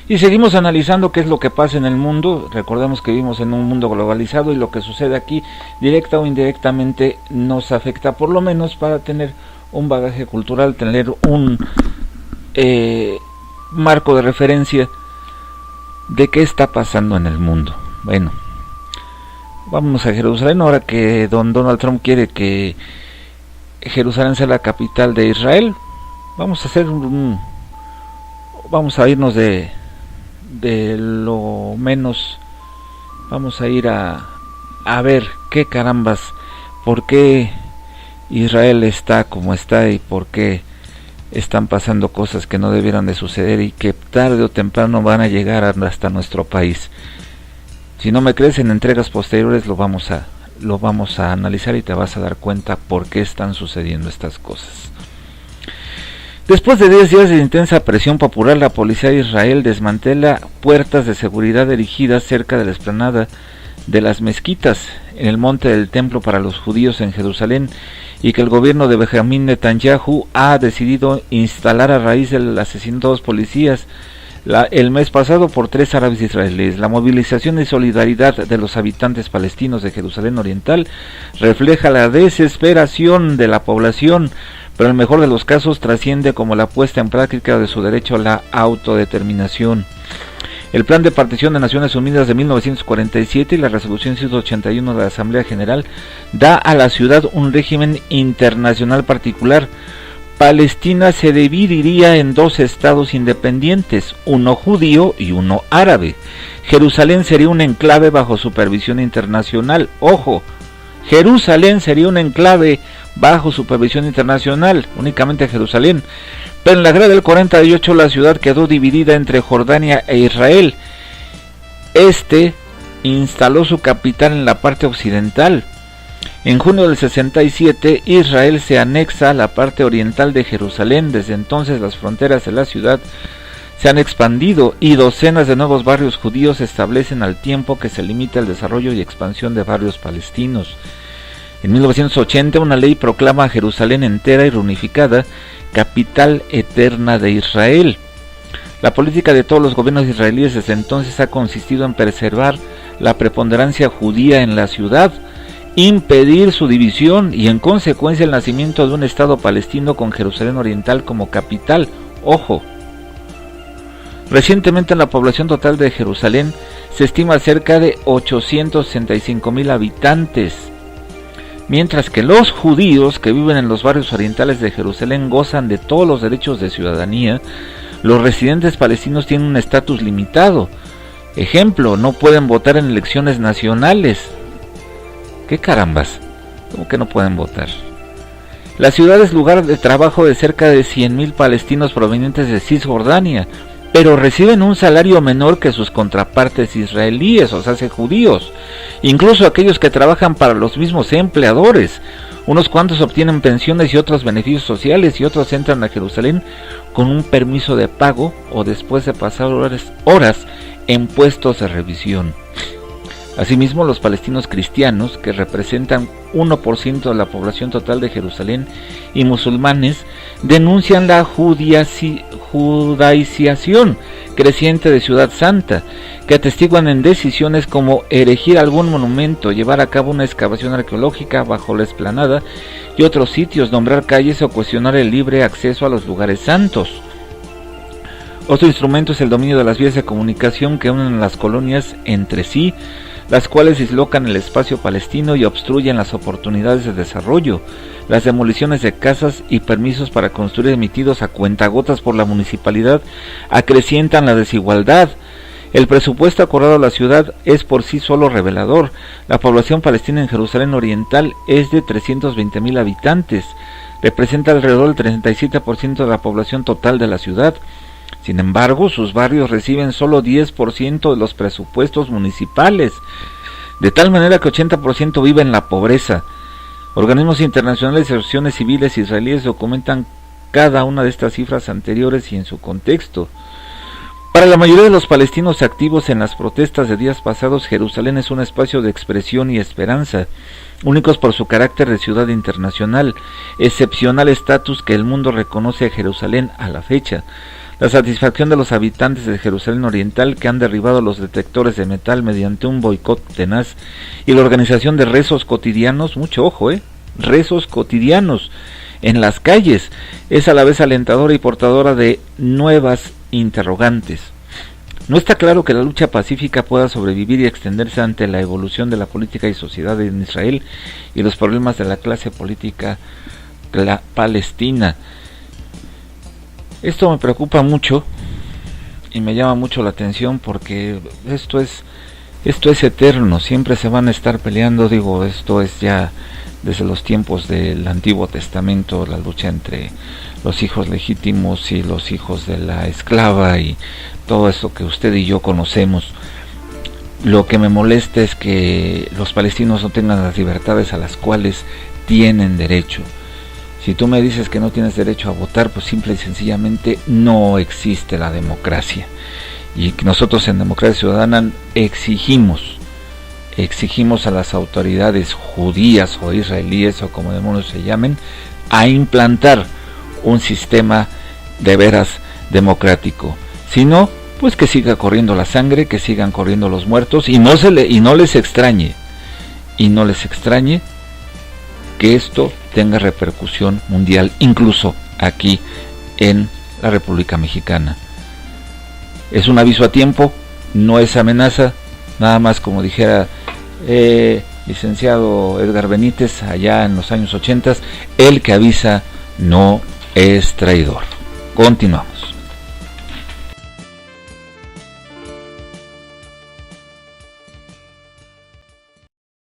Y seguimos analizando qué es lo que pasa en el mundo. Recordemos que vivimos en un mundo globalizado y lo que sucede aquí, directa o indirectamente, nos afecta, por lo menos para tener un bagaje cultural, tener un marco de referencia de qué está pasando en el mundo. Bueno, vámonos a Jerusalén, ahora que Donald Trump quiere que Jerusalén sea la capital de Israel. Vamos a irnos de lo menos, vamos a ir a ver qué carambas, por qué Israel está como está y por qué están pasando cosas que no debieran de suceder y que tarde o temprano van a llegar hasta nuestro país. Si no me crees, en entregas posteriores lo vamos a analizar y te vas a dar cuenta por qué están sucediendo estas cosas. Después de 10 días de intensa presión popular, la policía de Israel desmantela puertas de seguridad erigidas cerca de la explanada de las mezquitas en el monte del templo para los judíos en Jerusalén, y que el gobierno de Benjamín Netanyahu ha decidido instalar a raíz del asesinato de 2 policías el mes pasado por 3 árabes israelíes. La movilización y solidaridad de los habitantes palestinos de Jerusalén Oriental refleja la desesperación de la población, pero en el mejor de los casos trasciende como la puesta en práctica de su derecho a la autodeterminación. El Plan de Partición de Naciones Unidas de 1947 y la Resolución 181 de la Asamblea General da a la ciudad un régimen internacional particular. Palestina se dividiría en 2 estados independientes, uno judío y uno árabe. Jerusalén sería un enclave bajo supervisión internacional. Ojo, Jerusalén sería un enclave bajo supervisión internacional, únicamente Jerusalén. Pero en la guerra del 48 la ciudad quedó dividida entre Jordania e Israel. Este instaló su capital en la parte occidental. En junio del 67, Israel se anexa a la parte oriental de Jerusalén. Desde entonces las fronteras de la ciudad se han expandido y docenas de nuevos barrios judíos se establecen al tiempo que se limita el desarrollo y expansión de barrios palestinos. En 1980 una ley proclama a Jerusalén entera y reunificada capital eterna de Israel. La política de todos los gobiernos israelíes desde entonces ha consistido en preservar la preponderancia judía en la ciudad, impedir su división y en consecuencia el nacimiento de un estado palestino con Jerusalén Oriental como capital. Ojo, recientemente la población total de Jerusalén se estima cerca de 865,000 habitantes, mientras que los judíos que viven en los barrios orientales de Jerusalén gozan de todos los derechos de ciudadanía. Los residentes palestinos tienen un estatus limitado. Ejemplo, no pueden votar en elecciones nacionales. ¿Qué carambas? ¿Cómo que no pueden votar? La ciudad es lugar de trabajo de cerca de 100,000 palestinos provenientes de Cisjordania, pero reciben un salario menor que sus contrapartes israelíes, o sea, judíos. Incluso aquellos que trabajan para los mismos empleadores. Unos cuantos obtienen pensiones y otros beneficios sociales, y otros entran a Jerusalén con un permiso de pago o después de pasar horas en puestos de revisión. Asimismo, los palestinos cristianos, que representan 1% de la población total de Jerusalén, y musulmanes, denuncian la judaiciación creciente de Ciudad Santa, que atestiguan en decisiones como erigir algún monumento, llevar a cabo una excavación arqueológica bajo la explanada y otros sitios, nombrar calles o cuestionar el libre acceso a los lugares santos. Otro instrumento es el dominio de las vías de comunicación que unen las colonias entre sí, las cuales dislocan el espacio palestino y obstruyen las oportunidades de desarrollo. Las demoliciones de casas y permisos para construir emitidos a cuentagotas por la municipalidad acrecientan la desigualdad. El presupuesto acordado a la ciudad es por sí solo revelador. La población palestina en Jerusalén Oriental es de 320,000 habitantes. Representa alrededor del 37% de la población total de la ciudad. Sin embargo, sus barrios reciben solo 10% de los presupuestos municipales, de tal manera que 80% vive en la pobreza. Organismos internacionales y asociaciones civiles israelíes documentan cada una de estas cifras anteriores y en su contexto. Para la mayoría de los palestinos activos en las protestas de días pasados, Jerusalén es un espacio de expresión y esperanza, únicos por su carácter de ciudad internacional, excepcional estatus que el mundo reconoce a Jerusalén a la fecha. la satisfacción de los habitantes de Jerusalén Oriental que han derribado los detectores de metal mediante un boicot tenaz y la organización de rezos cotidianos, mucho ojo, rezos cotidianos en las calles, es a la vez alentadora y portadora de nuevas interrogantes. No está claro que la lucha pacífica pueda sobrevivir y extenderse ante la evolución de la política y sociedad en Israel y los problemas de la clase política palestina. Esto me preocupa mucho y me llama mucho la atención porque esto es eterno, siempre se van a estar peleando, esto es ya desde los tiempos del Antiguo Testamento, la lucha entre los hijos legítimos y los hijos de la esclava y todo eso que usted y yo conocemos. Lo que me molesta es que los palestinos no tengan las libertades a las cuales tienen derecho. Si tú me dices que no tienes derecho a votar, pues simple y sencillamente no existe la democracia. Y nosotros en Democracia Ciudadana exigimos a las autoridades judías o israelíes o como demonios se llamen, a implantar un sistema de veras democrático. Si no, pues que siga corriendo la sangre, que sigan corriendo los muertos y no les extrañe que esto tenga repercusión mundial, incluso aquí en la República Mexicana. Es un aviso a tiempo, no es amenaza, nada más como dijera licenciado Edgar Benítez allá en los años 80, el que avisa no es traidor. Continuamos.